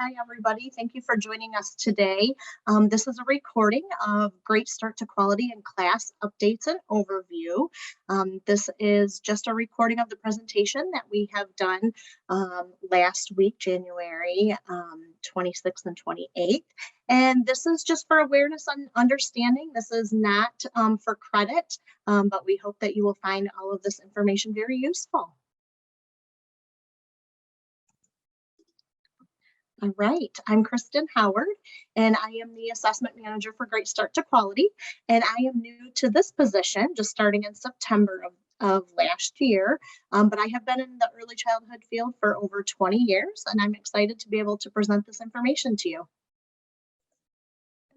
Hi, everybody. Thank you for joining us today. This is a recording of Great Start to Quality in Class Updates and Overview. This is just a recording of the presentation that we have done last week, January 26th and 28th. And this is just for awareness and understanding. This is not for credit, but we hope that you will find all of this information very useful. All right, I'm Kristen Howard, and I am the Assessment Manager for Great Start to Quality, and I am new to this position, just starting in September of last year, but I have been in the early childhood field for over 20 years, and I'm excited to be able to present this information to you.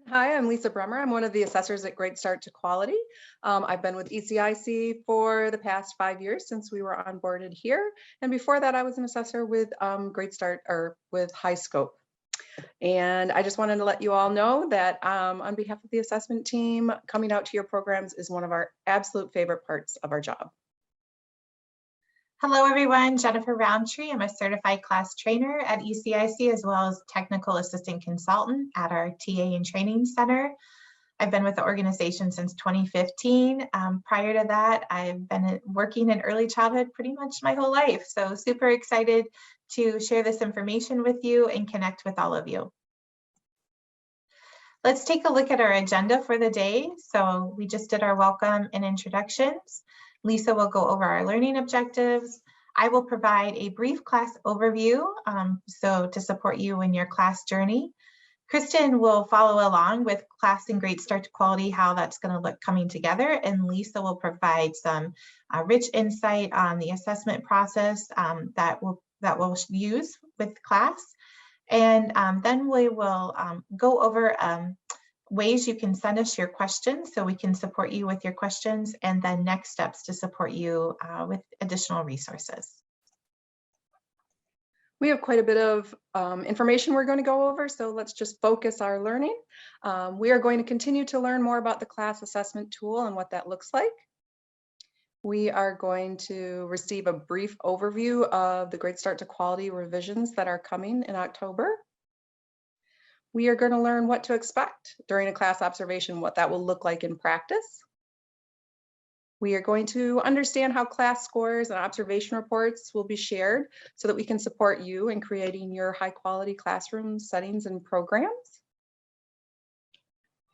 Hi, I'm Lisa Brummer. I'm one of the assessors at Great Start to Quality. I've been with ECIC for the past 5 years since we were onboarded here. And before that, I was an assessor with Great Start or with High Scope. And I just wanted to let you all know that on behalf of the assessment team, coming out to your programs is one of our absolute favorite parts of our job. Hello, everyone. Jennifer Roundtree. I'm a certified class trainer at ECIC as well as technical assistant consultant at our TA and training center. I've been with the organization since 2015. Prior to that, I've been working in early childhood pretty much my whole life. So super excited to share this information with you and connect with all of you. Let's take a look at our agenda for the day. So we just did our welcome and introductions. Lisa will go over our learning objectives. I will provide a brief class overview, so to support you in your class journey. Kristen will follow along with class and Great Start to Quality, how that's going to look coming together, and Lisa will provide some rich insight on the assessment process that we'll use with class. And then we will go over ways you can send us your questions so we can support you with your questions, and then next steps to support you with additional resources. We have quite a bit of information we're going to go over, so let's just focus our learning. We are going to continue to learn more about the class assessment tool and what that looks like. We are going to receive a brief overview of the Great Start to Quality revisions that are coming in October. We are going to learn what to expect during a class observation, what that will look like in practice. We are going to understand how class scores and observation reports will be shared so that we can support you in creating your high quality classroom settings and programs.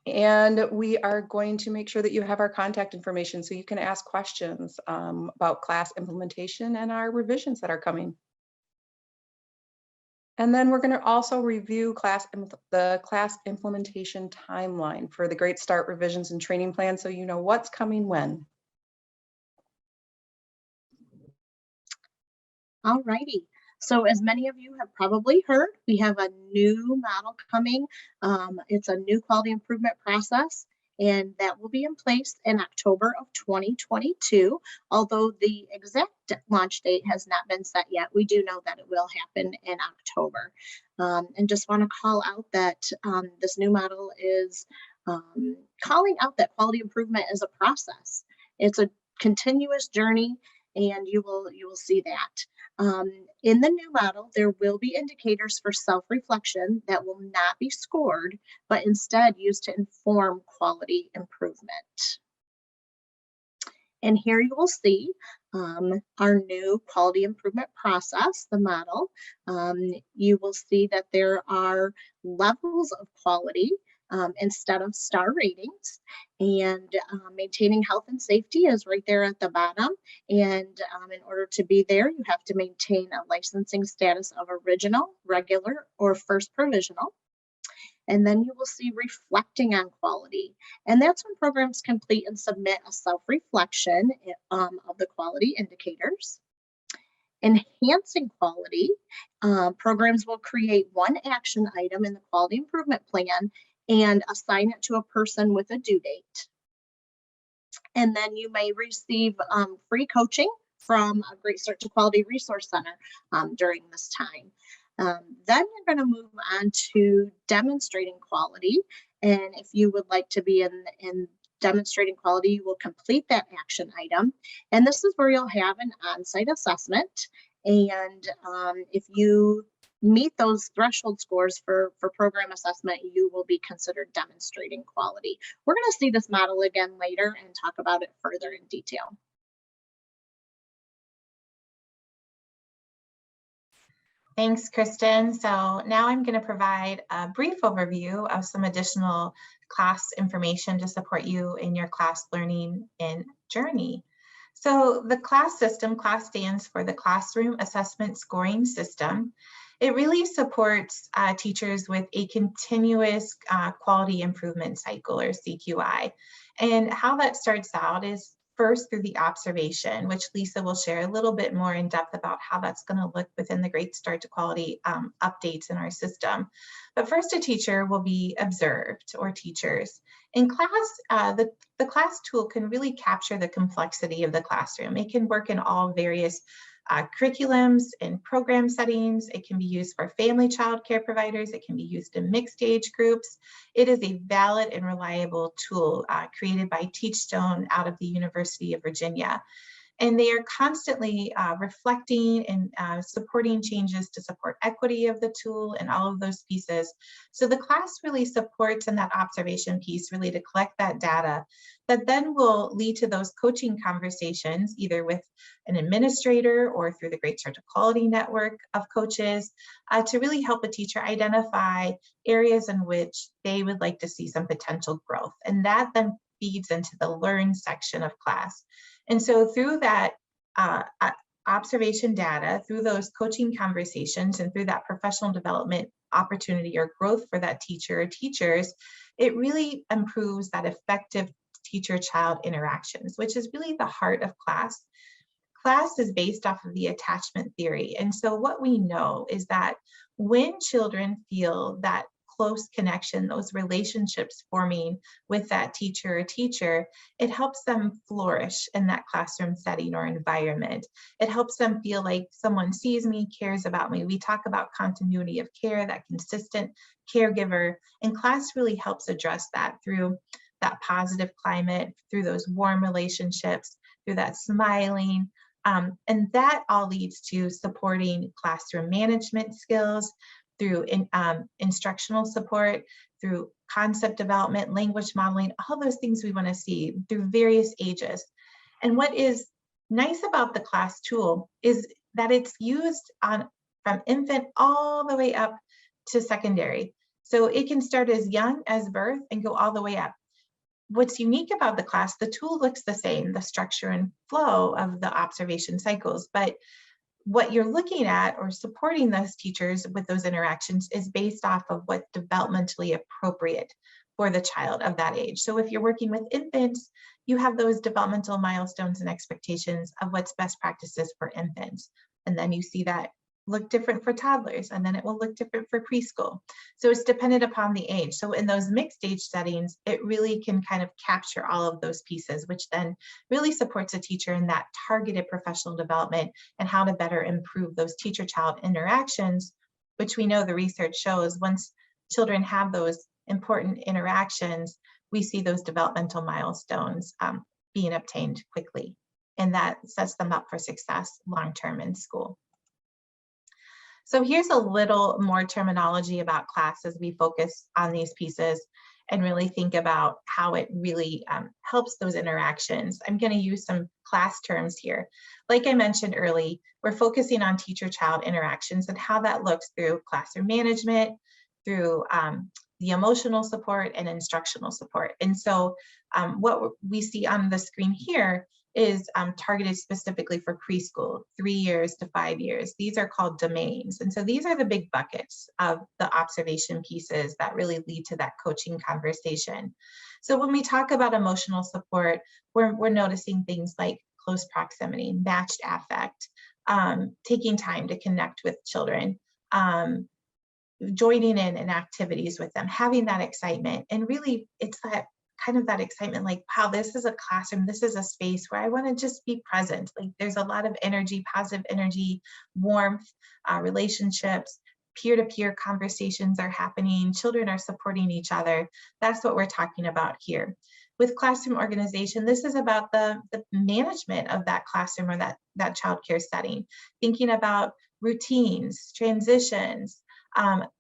And we are going to make sure that you have our contact information so you can ask questions about class implementation and our revisions that are coming. And then we're going to also review the class implementation timeline for the Great Start revisions and training plan so you know what's coming when. All righty. So as many of you have probably heard, we have a new model coming. It's a new quality improvement process, and that will be in place in October of 2022. Although the exact launch date has not been set yet, we do know that it will happen in October. And just want to call out that this new model is calling out that quality improvement is a process. It's a continuous journey, and you will see that. In the new model, there will be indicators for self-reflection that will not be scored, but instead used to inform quality improvement. And here you will see our new quality improvement process, the model. You will see that there are levels of quality instead of star ratings, and maintaining health and safety is right there at the bottom. And in order to be there, you have to maintain a licensing status of original, regular, or first provisional. And then you will see reflecting on quality. And that's when programs complete and submit a self-reflection of the quality indicators. Enhancing quality, programs will create one action item in the quality improvement plan and assign it to a person with a due date. And then you may receive free coaching from a Great Start to Quality Resource Center during this time. Then you're going to move on to demonstrating quality. And if you would like to be in demonstrating quality, you will complete that action item. And this is where you'll have an on-site assessment. And if you meet those threshold scores for program assessment, you will be considered demonstrating quality. We're going to see this model again later and talk about it further in detail. Thanks, Kristen. So now I'm going to provide a brief overview of some additional class information to support you in your class learning and journey. So the class system, class stands for the Classroom Assessment Scoring System. It really supports teachers with a continuous quality improvement cycle, or CQI. And how that starts out is first through the observation, which Lisa will share a little bit more in depth about how that's going to look within the Great Start to Quality updates in our system. But first, a teacher will be observed, or teachers. In class, the class tool can really capture the complexity of the classroom. It can work in all various curriculums and program settings. It can be used for family child care providers. It can be used in mixed age groups. It is a valid and reliable tool created by Teachstone out of the University of Virginia. And they are constantly reflecting and supporting changes to support equity of the tool and all of those pieces. So the class really supports in that observation piece really to collect that data that then will lead to those coaching conversations, either with an administrator or through the Great Start to Quality network of coaches, to really help a teacher identify areas in which they would like to see some potential growth. And that then feeds into the learn section of class. And so through that observation data, through those coaching conversations, and through that professional development opportunity or growth for that teacher or teachers, it really improves that effective teacher-child interactions, which is really the heart of class. Class is based off of the attachment theory. And so what we know is that when children feel that close connection, those relationships forming with that teacher or teacher, it helps them flourish in that classroom setting or environment. It helps them feel like someone sees me, cares about me. We talk about continuity of care, that consistent caregiver, and class really helps address that through that positive climate, through those warm relationships, through that smiling. And that all leads to supporting classroom management skills, through instructional support, through concept development, language modeling, all those things we want to see through various ages. And what is nice about the class tool is that it's used from infant all the way up to secondary. So it can start as young as birth and go all the way up. What's unique about the class, the tool looks the same, the structure and flow of the observation cycles, but what you're looking at or supporting those teachers with those interactions is based off of what's developmentally appropriate for the child of that age. So if you're working with infants, you have those developmental milestones and expectations of what's best practices for infants. And then you see that look different for toddlers, and then it will look different for preschool. So it's dependent upon the age. So in those mixed age settings, it really can kind of capture all of those pieces, which then really supports a teacher in that targeted professional development and how to better improve those teacher-child interactions, which we know the research shows once children have those important interactions, we see those developmental milestones being obtained quickly. And that sets them up for success long-term in school. So here's a little more terminology about class as we focus on these pieces and really think about how it really helps those interactions. I'm going to use some class terms here. Like I mentioned early, we're focusing on teacher-child interactions and how that looks through classroom management, through the emotional support and instructional support. And so what we see on the screen here is targeted specifically for preschool, 3 years to 5 years. These are called domains. And so these are the big buckets of the observation pieces that really lead to that coaching conversation. So when we talk about emotional support, we're noticing things like close proximity, matched affect, taking time to connect with children, joining in activities with them, having that excitement. And really it's that kind of that excitement, like, wow, this is a classroom, this is a space where I want to just be present. Like there's a lot of energy, positive energy, warmth, relationships, peer-to-peer conversations are happening, children are supporting each other. That's what we're talking about here. With classroom organization, this is about the management of that classroom or that childcare setting, thinking about routines, transitions,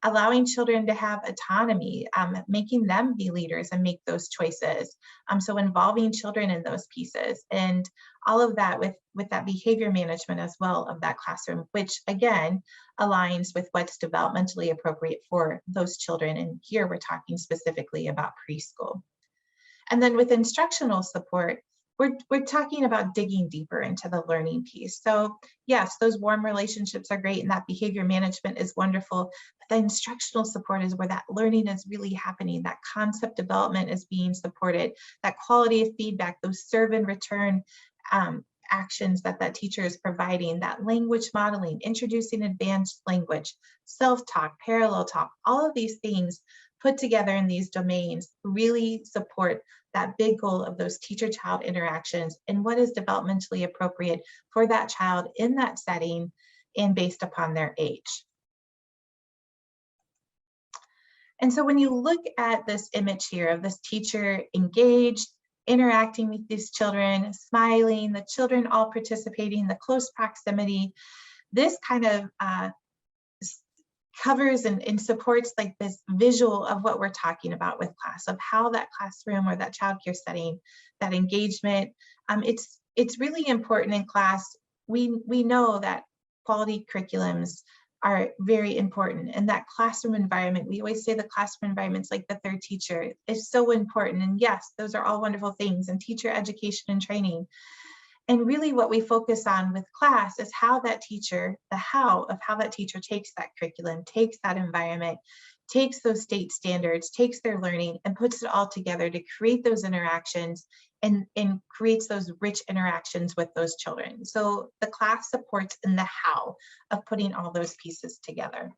allowing children to have autonomy, making them be leaders and make those choices. So involving children in those pieces, and all of that with that behavior management as well of that classroom, which again aligns with what's developmentally appropriate for those children. And here we're talking specifically about preschool. And then with instructional support, we're talking about digging deeper into the learning piece. So yes, those warm relationships are great and that behavior management is wonderful, but the instructional support is where that learning is really happening, that concept development is being supported, that quality of feedback, those serve and return actions that teacher is providing, that language modeling, introducing advanced language, self-talk, parallel talk, all of these things put together in these domains really support that big goal of those teacher-child interactions and what is developmentally appropriate for that child in that setting and based upon their age. And so when you look at this image here of this teacher engaged, interacting with these children, smiling, the children all participating, the close proximity, this kind of covers and supports like this visual of what we're talking about with class, of how that classroom or that childcare setting, that engagement, it's really important in class. We know that quality curriculums are very important, and that classroom environment, we always say the classroom environment's like the third teacher, is so important. And yes, those are all wonderful things, and teacher education and training. And really what we focus on with class is how that teacher, the how of how that teacher takes that curriculum, takes that environment, takes those state standards, takes their learning and puts it all together to create those interactions and creates those rich interactions with those children. So the class supports in the how of putting all those pieces together.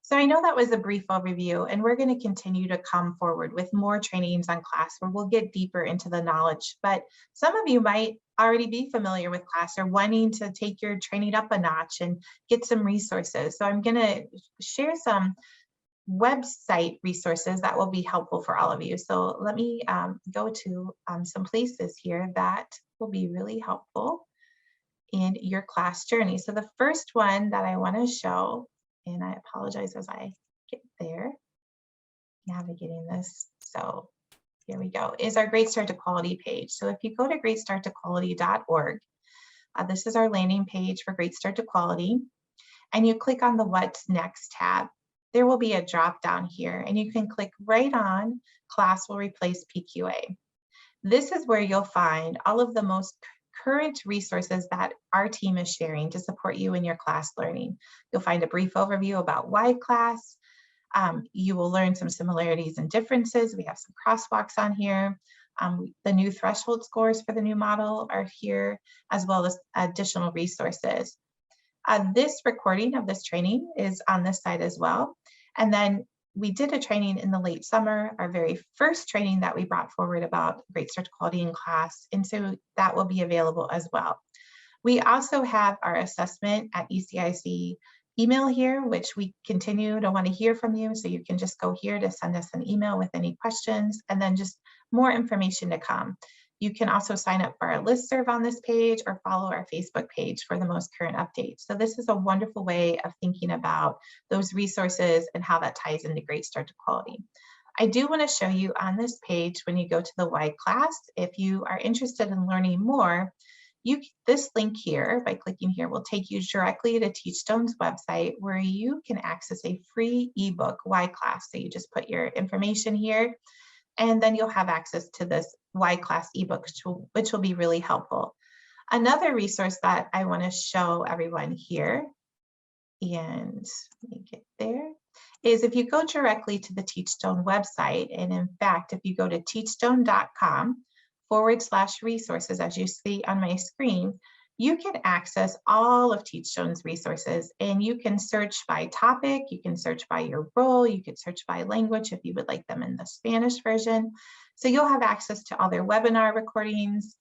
So I know that was a brief overview, and we're going to continue to come forward with more trainings on class where we'll get deeper into the knowledge. But some of you might already be familiar with class or wanting to take your training up a notch and get some resources. So I'm going to share some website resources that will be helpful for all of you. So let me go to some places here that will be really helpful in your class journey. So the first one that I want to show, and I apologize as I get there, navigating this. So here we go, is our Great Start to Quality page. So if you go to greatstarttoquality.org, this is our landing page for Great Start to Quality, and you click on the What's Next tab. There will be a drop down here, and you can click right on Class Will Replace PQA. This is where you'll find all of the most current resources that our team is sharing to support you in your class learning. You'll find a brief overview about why class. You will learn some similarities and differences. We have some crosswalks on here. The new threshold scores for the new model are here, as well as additional resources. This recording of this training is on this site as well. And then we did a training in the late summer, our very first training that we brought forward about Great Start to Quality in class. And so that will be available as well. We also have our assessment at ECIC email here, which we continue to want to hear from you. So you can just go here to send us an email with any questions, and then just more information to come. You can also sign up for our listserv on this page or follow our Facebook page for the most current updates. So this is a wonderful way of thinking about those resources and how that ties into Great Start to Quality. I do want to show you on this page, when you go to the Why class, if you are interested in learning more, this link here, by clicking here, will take you directly to Teachstone's website, where you can access a free ebook, Why class. So you just put your information here, and then you'll have access to this Why class ebook, which will be really helpful. Another resource that I want to show everyone here, and let me get there, is if you go directly to the Teachstone website, and in fact, if you go to teachstone.com/resources, as you see on my screen, you can access all of Teachstone's resources, and you can search by topic, you can search by your role, you can search by language if you would like them in the Spanish version. So you'll have access to all their webinar recordings,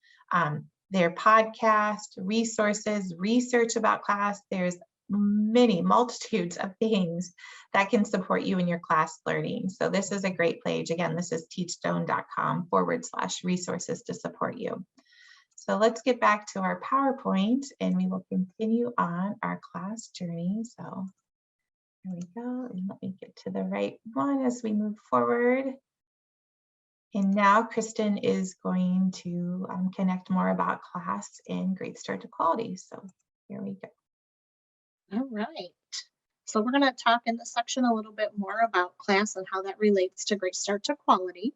their podcast, resources, research about class. There's multitudes of things that can support you in your class learning. So this is a great page. Again, this is teachstone.com/resources to support you. So let's get back to our PowerPoint and we will continue on our class journey. So here we go. And let me get to the right one as we move forward. And now Kristen is going to connect more about class and Great Start to Quality. So here we go. All right. So we're going to talk in this section a little bit more about class and how that relates to Great Start to Quality.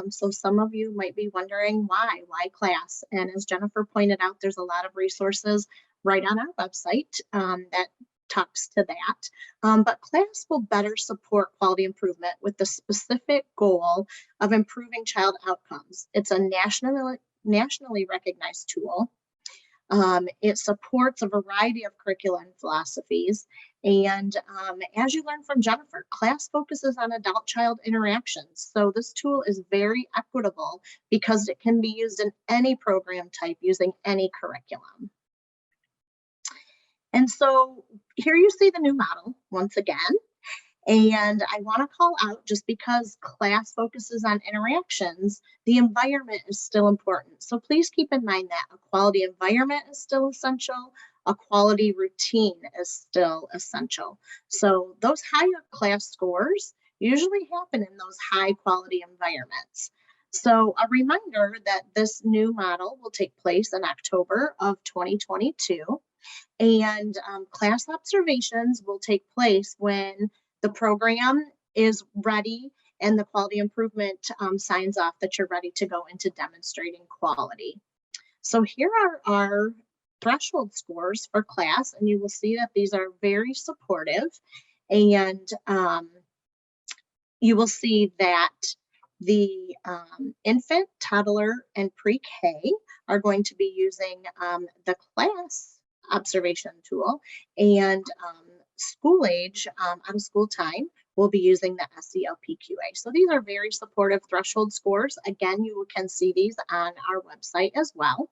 So some of you might be wondering why class? And as Jennifer pointed out, there's a lot of resources right on our website that talks to that. But class will better support quality improvement with the specific goal of improving child outcomes. It's a nationally recognized tool. It supports a variety of curriculum and philosophies. And as you learned from Jennifer, class focuses on adult-child interactions. So this tool is very equitable because it can be used in any program type using any curriculum. And so here you see the new model once again. And I want to call out, just because class focuses on interactions, the environment is still important. So please keep in mind that a quality environment is still essential. A quality routine is still essential. So those higher class scores usually happen in those high quality environments. So a reminder that this new model will take place in October of 2022. And class observations will take place when the program is ready and the quality improvement signs off that you're ready to go into demonstrating quality. So here are our threshold scores for class, and you will see that these are very supportive. And you will see that the infant, toddler, and pre-K are going to be using the class observation tool, and school age, out of school time, will be using the SELPQA. So these are very supportive threshold scores. Again, you can see these on our website as well.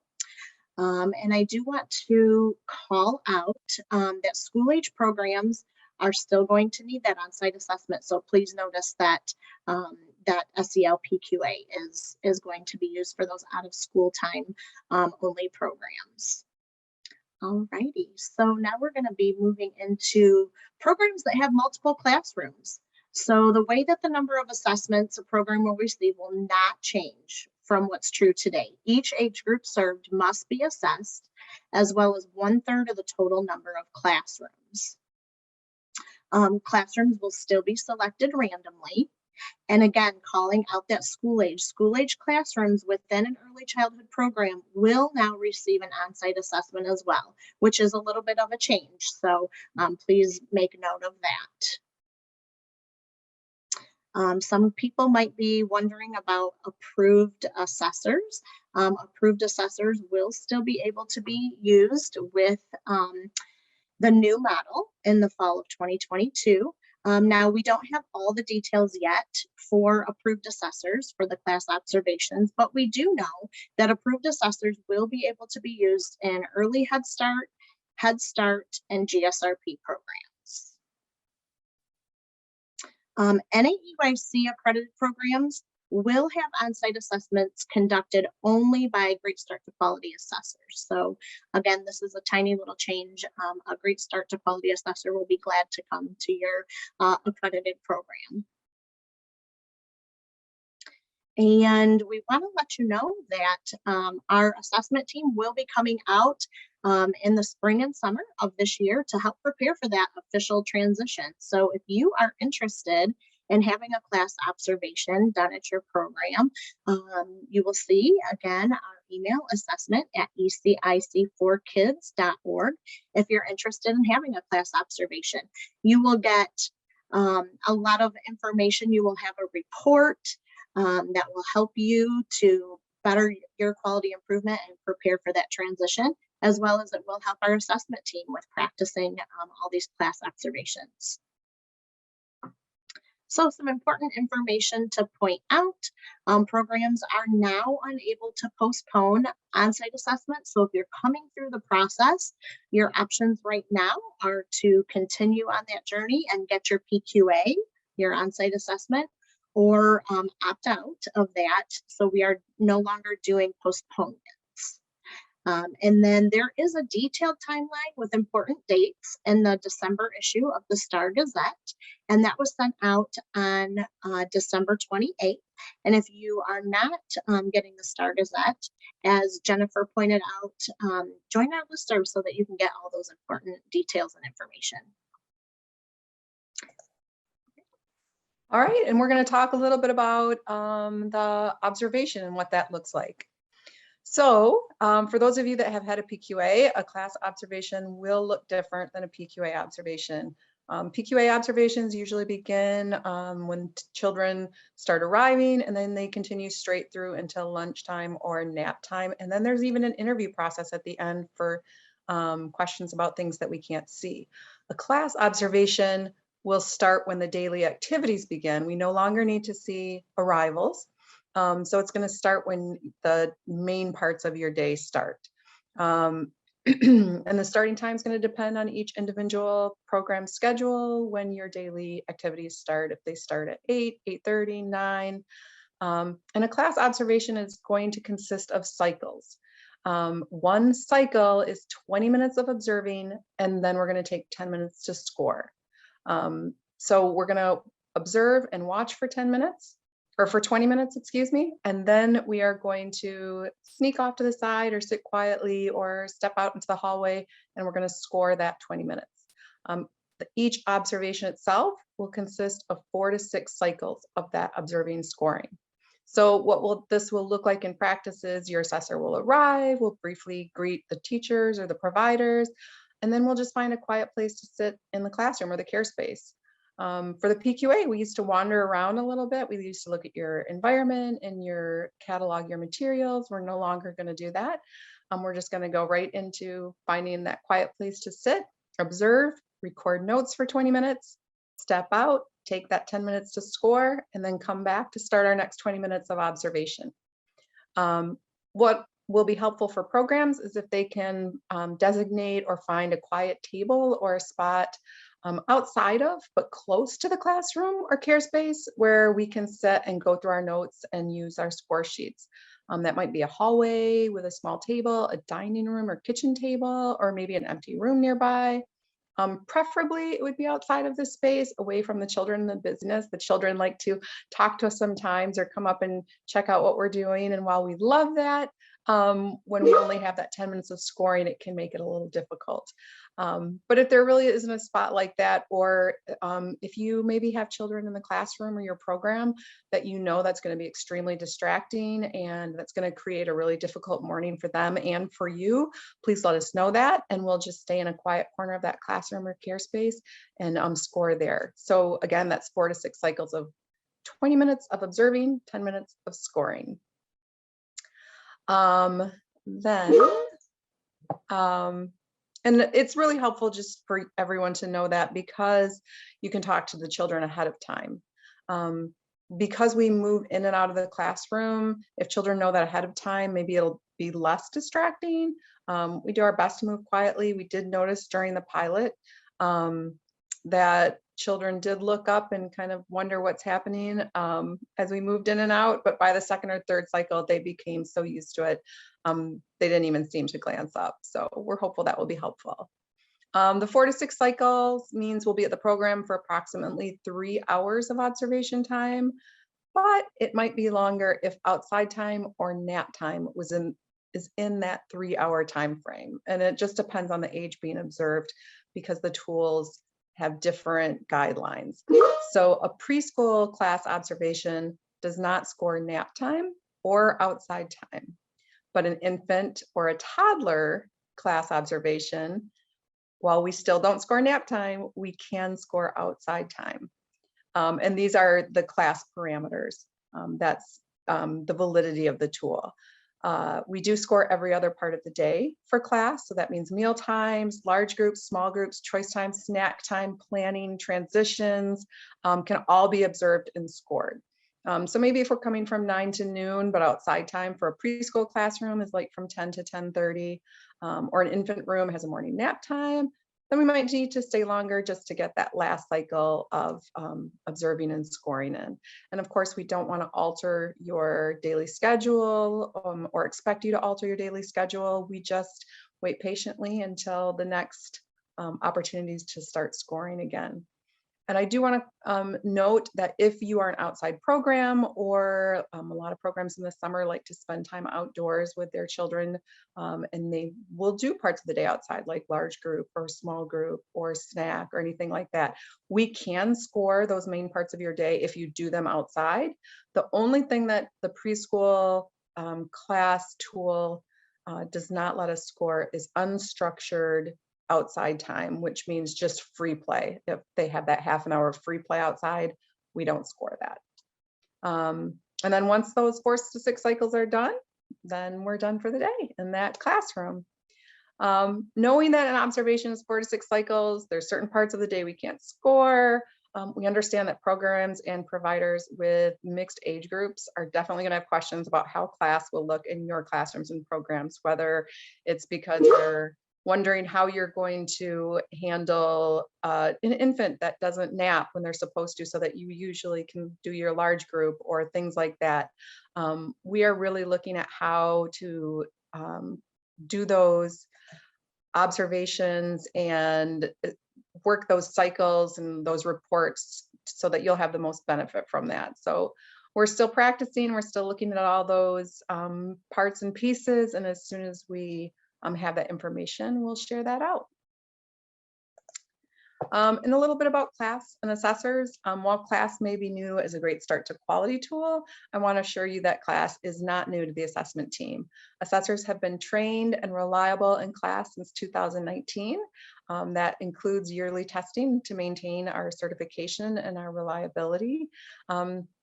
And I do want to call out that school age programs are still going to need that on-site assessment. So please notice that that SELPQA is going to be used for those out of school time only programs. Alrighty, so now we're going to be moving into programs that have multiple classrooms. So the way that the number of assessments a program will receive will not change from what's true today. Each age group served must be assessed, as well as 1/3 of the total number of classrooms. Classrooms will still be selected randomly. And again, calling out that school age classrooms within an early childhood program will now receive an on-site assessment as well, which is a little bit of a change. So please make note of that. Some people might be wondering about approved assessors. Approved assessors will still be able to be used with the new model in the fall of 2022. Now, we don't have all the details yet for approved assessors for the class observations, but we do know that approved assessors will be able to be used in early Head Start, and GSRP programs. NAEYC accredited programs will have on-site assessments conducted only by Great Start to Quality assessors. So again, this is a tiny little change. A Great Start to Quality assessor will be glad to come to your accredited program. And we want to let you know that our assessment team will be coming out in the spring and summer of this year to help prepare for that official transition. So if you are interested in having a class observation done at your program, you will see again our email assessment@ecic4kids.org. If you're interested in having a class observation, you will get a lot of information. You will have a report that will help you to better your quality improvement and prepare for that transition, as well as it will help our assessment team with practicing all these class observations. So some important information to point out, programs are now unable to postpone on-site assessments. So if you're coming through the process, your options right now are to continue on that journey and get your PQA, your on-site assessment, or opt out of that. So we are no longer doing postponements. And then there is a detailed timeline with important dates in the December issue of the Star Gazette, and that was sent out on December 28th. And if you are not getting the Star Gazette, as Jennifer pointed out, join our listserv so that you can get all those important details and information. All right, and we're going to talk a little bit about the observation and what that looks like. So for those of you that have had a PQA, a class observation will look different than a PQA observation. PQA observations usually begin when children start arriving, and then they continue straight through until lunchtime or nap time. And then there's even an interview process at the end for questions about things that we can't see. A class observation will start when the daily activities begin. We no longer need to see arrivals. So it's going to start when the main parts of your day start. And the starting time is going to depend on each individual program schedule, when your daily activities start, if they start at 8, 8:30, 9. And a class observation is going to consist of cycles. One cycle is 20 minutes of observing, and then we're going to take 10 minutes to score. So we're going to observe and watch for 10 minutes. Or for 20 minutes, excuse me, and then we are going to sneak off to the side or sit quietly or step out into the hallway, and we're going to score that 20 minutes. Each observation itself will consist of 4 to 6 cycles of that observing scoring. So what this will look like in practice is your assessor will arrive, will briefly greet the teachers or the providers, and then we'll just find a quiet place to sit in the classroom or the care space. For the PQA, we used to wander around a little bit. We used to look at your environment and your catalog, your materials. We're no longer going to do that. We're just going to go right into finding that quiet place to sit, observe, record notes for 20 minutes, step out, take that 10 minutes to score, and then come back to start our next 20 minutes of observation. What will be helpful for programs is if they can designate or find a quiet table or a spot outside of, but close to the classroom or care space where we can sit and go through our notes and use our score sheets. That might be a hallway with a small table, a dining room or kitchen table, or maybe an empty room nearby. Preferably it would be outside of the space, away from the children and the business. The children like to talk to us sometimes or come up and check out what we're doing. And while we love that, when we only have that 10 minutes of scoring, it can make it a little difficult. But if there really isn't a spot like that, or if you maybe have children in the classroom or your program that you know that's going to be extremely distracting and that's going to create a really difficult morning for them and for you, please let us know that, and we'll just stay in a quiet corner of that classroom or care space and score there. So again, that's 4 to 6 cycles of 20 minutes of observing, 10 minutes of scoring. And it's really helpful just for everyone to know that, because you can talk to the children ahead of time. Because we move in and out of the classroom, if children know that ahead of time, maybe it'll be less distracting. We do our best to move quietly. We did notice during the pilot that children did look up and kind of wonder what's happening as we moved in and out, but by the second or third cycle, they became so used to it, they didn't even seem to glance up. So we're hopeful that will be helpful. The 4 to 6 cycles means we'll be at the program for approximately 3 hours of observation time, but it might be longer if outside time or nap time is in that 3-hour time frame. And it just depends on the age being observed, because the tools have different guidelines. So a preschool class observation does not score nap time or outside time, but an infant or a toddler class observation, while we still don't score nap time, we can score outside time. And these are the class parameters. That's the validity of the tool. We do score every other part of the day for class. So that means meal times, large groups, small groups, choice time, snack time, planning, transitions, can all be observed and scored. So maybe if we're coming from 9 to noon, but outside time for a preschool classroom is like from 10 to 10:30, or an infant room has a morning nap time, then we might need to stay longer just to get that last cycle of observing and scoring in. And of course, we don't want to alter your daily schedule or expect you to alter your daily schedule. We just wait patiently until the next opportunities to start scoring again. And I do want to note that if you are an outside program, or a lot of programs in the summer like to spend time outdoors with their children, and they will do parts of the day outside, like large group or small group or snack or anything like that, we can score those main parts of your day if you do them outside. The only thing that the preschool class tool does not let us score is unstructured outside time, which means just free play. If they have that half an hour of free play outside, we don't score that. And then once those 4 to 6 cycles are done, then we're done for the day in that classroom. Knowing that an observation is 4 to 6 cycles, there's certain parts of the day we can't score. We understand that programs and providers with mixed age groups are definitely going to have questions about how class will look in your classrooms and programs, whether it's because you're wondering how you're going to handle an infant that doesn't nap when they're supposed to, so that you usually can do your large group or things like that. We are really looking at how to do those observations and work those cycles and those reports so that you'll have the most benefit from that. So we're still practicing, we're still looking at all those parts and pieces, and as soon as we have that information, we'll share that out. And a little bit about class and assessors. While class may be new as a great start to quality tool, I want to assure you that class is not new to the assessment team. Assessors have been trained and reliable in class since 2019. That includes yearly testing to maintain our certification and our reliability.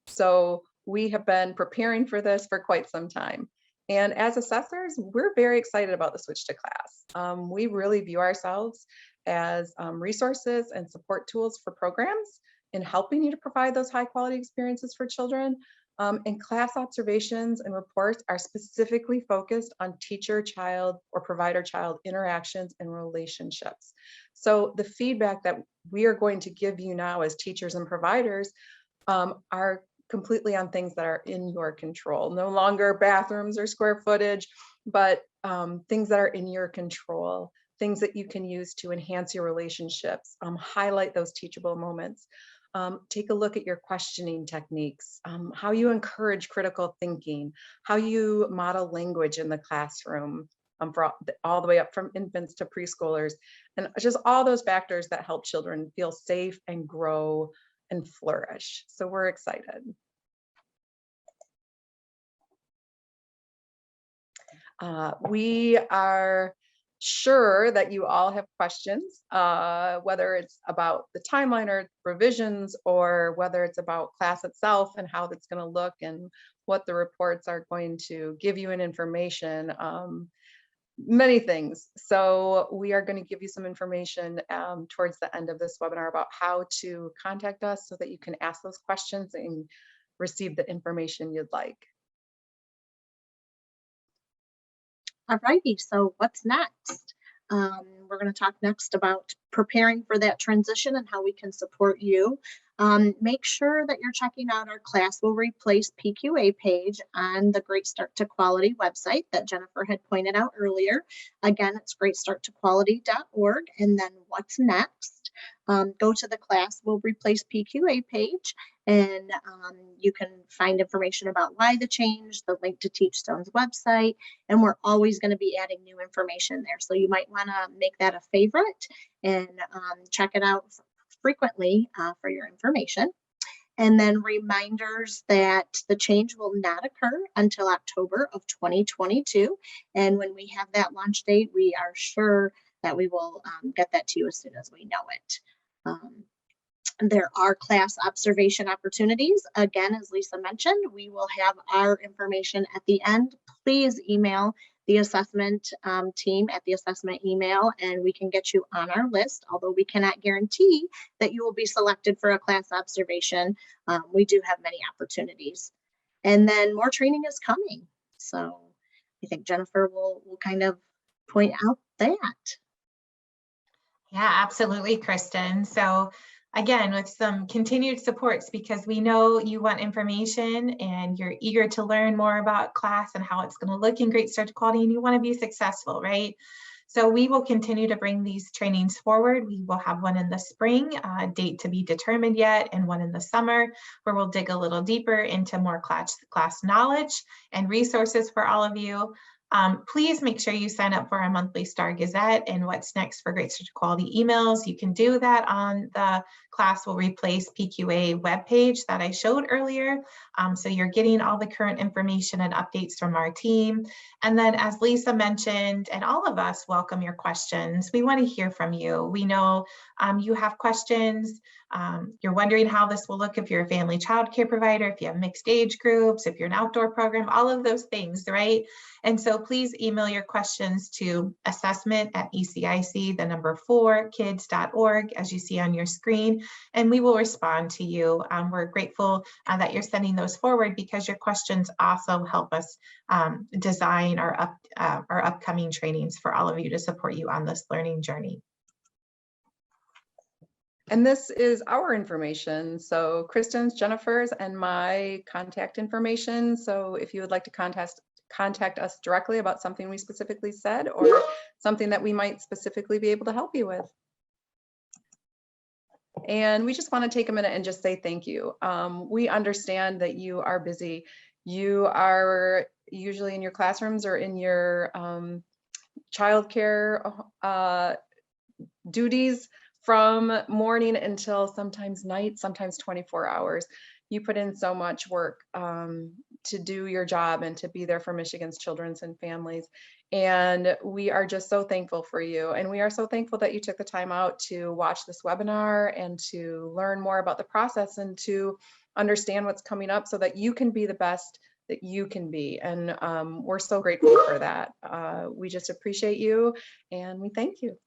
So we have been preparing for this for quite some time. And as assessors, we're very excited about the switch to class. We really view ourselves as resources and support tools for programs in helping you to provide those high quality experiences for children. And class observations and reports are specifically focused on teacher-child or provider-child interactions and relationships. So the feedback that we are going to give you now as teachers and providers are completely on things that are in your control. No longer bathrooms or square footage, but things that are in your control, things that you can use to enhance your relationships, highlight those teachable moments. Take a look at your questioning techniques, how you encourage critical thinking, how you model language in the classroom, for all the way up from infants to preschoolers, and just all those factors that help children feel safe and grow and flourish. So we're excited. We are sure that you all have questions, whether it's about the timeline or revisions, or whether it's about class itself and how that's going to look and what the reports are going to give you in information. Many things. So we are going to give you some information towards the end of this webinar about how to contact us so that you can ask those questions and receive the information you'd like. All righty, so what's next? We're going to talk next about preparing for that transition and how we can support you. Make sure that you're checking out our Class Will Replace PQA page on the Great Start to Quality website that Jennifer had pointed out earlier. Again, it's greatstarttoquality.org, and then what's next? Go to the Class Will Replace PQA page, and you can find information about why the change, the link to Teachstone's website, and we're always going to be adding new information there. So you might want to make that a favorite and check it out frequently for your information. And then reminders that the change will not occur until October of 2022. And when we have that launch date, we are sure that we will get that to you as soon as we know it. There are class observation opportunities. Again, as Lisa mentioned, we will have our information at the end. Please email the assessment team at the assessment email, and we can get you on our list, although we cannot guarantee that you will be selected for a class observation. We do have many opportunities. And then more training is coming. So I think Jennifer will kind of point out that. Yeah, absolutely, Kristen. So again, with some continued supports, because we know you want information and you're eager to learn more about class and how it's going to look in Great Start to Quality, and you want to be successful, right? So we will continue to bring these trainings forward. We will have one in the spring, date to be determined yet, and one in the summer, where we'll dig a little deeper into more class knowledge and resources for all of you. Please make sure you sign up for our monthly Star Gazette and What's Next for Great Start to Quality emails. You can do that on the Class Will Replace PQA webpage that I showed earlier. So you're getting all the current information and updates from our team. And then, as Lisa mentioned, and all of us welcome your questions. We want to hear from you. We know you have questions. You're wondering how this will look if you're a family child care provider, if you have mixed age groups, if you're an outdoor program, all of those things, right? And so please email your questions to assessment@ecic4kids.org, as you see on your screen, and we will respond to you. We're grateful that you're sending those forward, because your questions also help us design our upcoming trainings for all of you to support you on this learning journey. And this is our information. So Kristen's, Jennifer's, and my contact information. So if you would like to contact us directly about something we specifically said, or something that we might specifically be able to help you with. And we just want to take a minute and just say thank you. We understand that you are busy. You are usually in your classrooms or in your childcare duties from morning until sometimes night, sometimes 24 hours. You put in so much work to do your job and to be there for Michigan's children and families. And we are just so thankful for you. And we are so thankful that you took the time out to watch this webinar and to learn more about the process and to understand what's coming up so that you can be the best that you can be. And we're so grateful for that. We just appreciate you and we thank you.